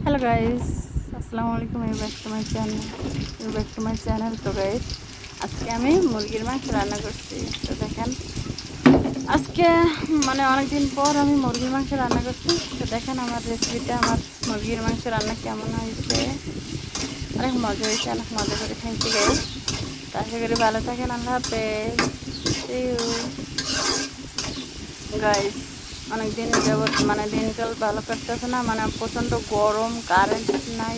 Hello guys, আসসালামু আলাইকুম। You back to my channel. তো গাইস, আজকে আমি মুরগির মাংস রান্না করছি। তো দেখেন, আজকে অনেক দিন পর আমি মুরগির মাংস রান্না করছি। তো দেখেন আমার রেসিপিটা, আমার মুরগির মাংস রান্না কেমন হয়েছে। অনেক মজা হয়েছে, অনেক মজা করে খাইছি গাইস। তো আশা করি ভালো থাকেন। আল্লাহ হাফেজ। See you guys. অনেকদিন যাবৎ দিনকাল ভালো কাটতেছে না, প্রচণ্ড গরম, কারেন্ট নাই,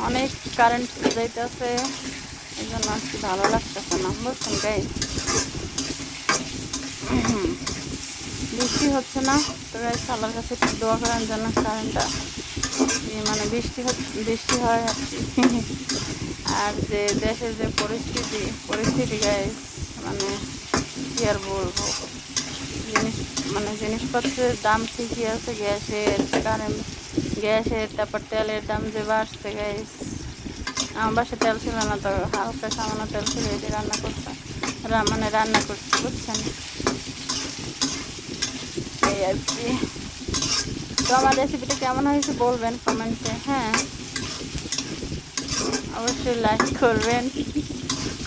অনেক কারেন্ট যাইতেছে। এই জন্য আর কি ভালো লাগতেছে না, বুঝছেন গাইস। বৃষ্টি হচ্ছে না, তো গাইস আল্লাহর কাছে একটু দোয়া করার জন্য কারেন্টটা বৃষ্টি হয় আর কি। আর যে দেশের যে পরিস্থিতি গাইস, কি আর বলবো। জিনিস জিনিসপত্রের দাম ঠিকই আছে, গ্যাসের তারপর তেলের দাম যে বাড়ছে গাইস। আমার বাসায় তেল ছিল না, তো হালকা সামান্য তেল ছিল, এই যে রান্না করতাম, রান্না করছি, বুঝছেন। এই আর কি। তো আমার রেসিপিটা কেমন হয়েছে বলবেন কমেন্টে। হ্যাঁ, অবশ্যই লাইক করবেন,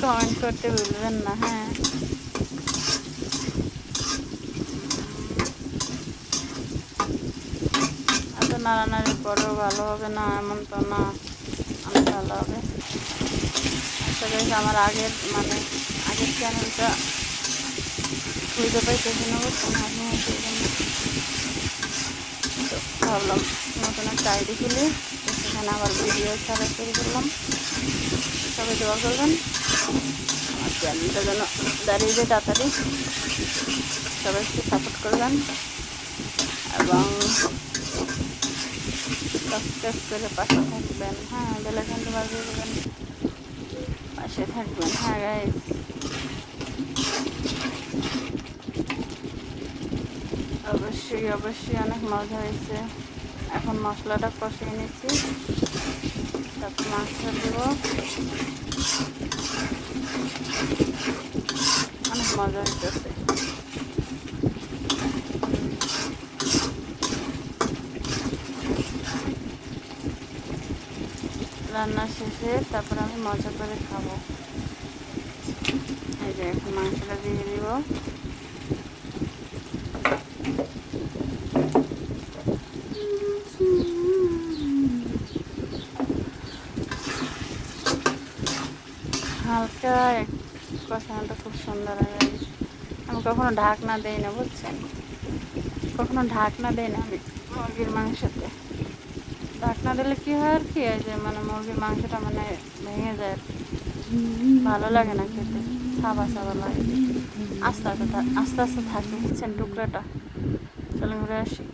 কমেন্ট করতে ভুলবেন না। হ্যাঁ, এত নাড়ানাড়ির পরেও ভালো হবে না এমন তো না, অনেক ভালো হবে। আচ্ছা গাইস, আমার আগের চ্যানেলটা খুঁজে পাইতেছি না, বুঝছেন। আপনি সেই জন্য তো ভাবলাম নতুন একটা আইডি খুলি, সেখানে আবার ভিডিও ছাড়া শুরু করলাম। সবাই দোয়া করবেন আমার চ্যানেলটা যেন দাঁড়িয়ে যায় তাড়াতাড়ি। সবাই একটু সাপোর্ট করবেন এবং সাবস্ক্রাইব করে পাশে থাকবেন। হ্যাঁ, বেল আইকনটা বাজিয়ে দেবেন, পাশে থাকবেন। হ্যাঁ গাইস, অবশ্যই অবশ্যই অনেক মজা হয়েছে। এখন মশলাটা কষিয়ে নিচ্ছি, তারপর মাংস দেব। অনেক মজা হইতেছে। রান্না শেষে তারপর আমি মজা করে খাবো। এই যে এখন মাংসটা দিয়ে দিব। হালকা কষানোটা খুব সুন্দর হয়। আমি কখনো ঢাকনা দেই না, বুঝছেন। কখনো ঢাকনা দেই না আমি মুরগির মাংসতে। ঢাকনা দিলে কি হয় আর কি, এই যে মুরগির মাংসটা ভেঙে যায় আর কি, ভালো লাগে না খেতে, সাবা সাবা লাগে। আস্তে আস্তে আস্তে আস্তে থাকে, বুঝছেন, টুকরাটা। চলে ঘুরে আসি।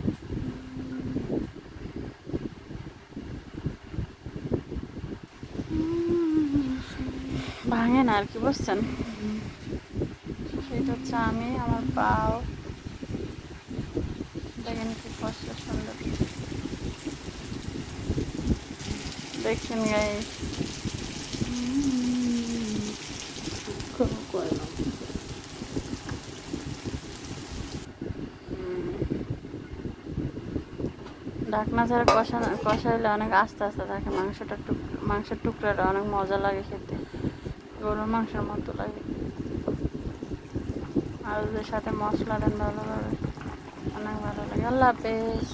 ভাঙে না আর কি, বুঝছেন। সেটা হচ্ছে আমি আমার পাও দেখেন কি কষ্ট সুন্দর, দেখছেন গাইস। ঢাকনা ছাড়া কষাইলে অনেক আস্তে আস্তে থাকে মাংসের টুকরাটা অনেক মজা লাগে খেতে, গরুর মাংসের মতো লাগে। আর ওদের সাথে মশলা দেন ভালোভাবে, অনেক ভালো লাগে। আল্লাহ হাফেজ।